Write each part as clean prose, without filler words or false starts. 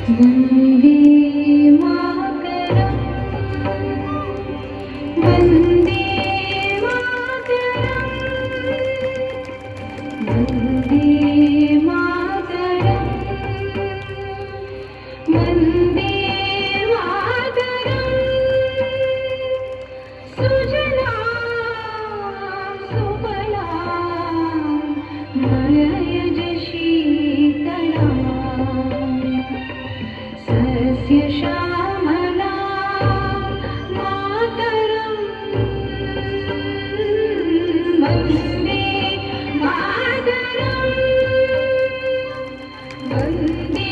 वन्दे मातरम् वन्दे मातरम् वन्दे मातरम् वन्दे मातरम् सुजलां सुफलां मलयज शीतलां सस्यश्यामलां मातरं वन्दे मातरं वन्दे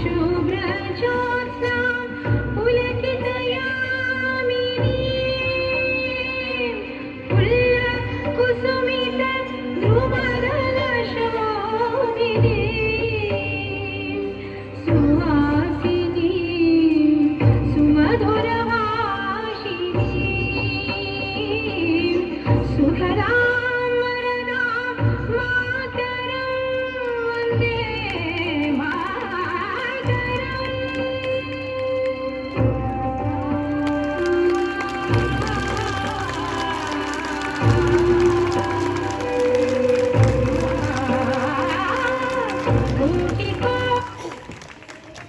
शुभ्रज्योत्स्ना पुलकितयामिनी फुल्लकुसुमितद्रुमदलशोभिनी सुहासिनी सुमधुरभाषिणी सुखदां वरदां मातरं वन्दे मातरम्।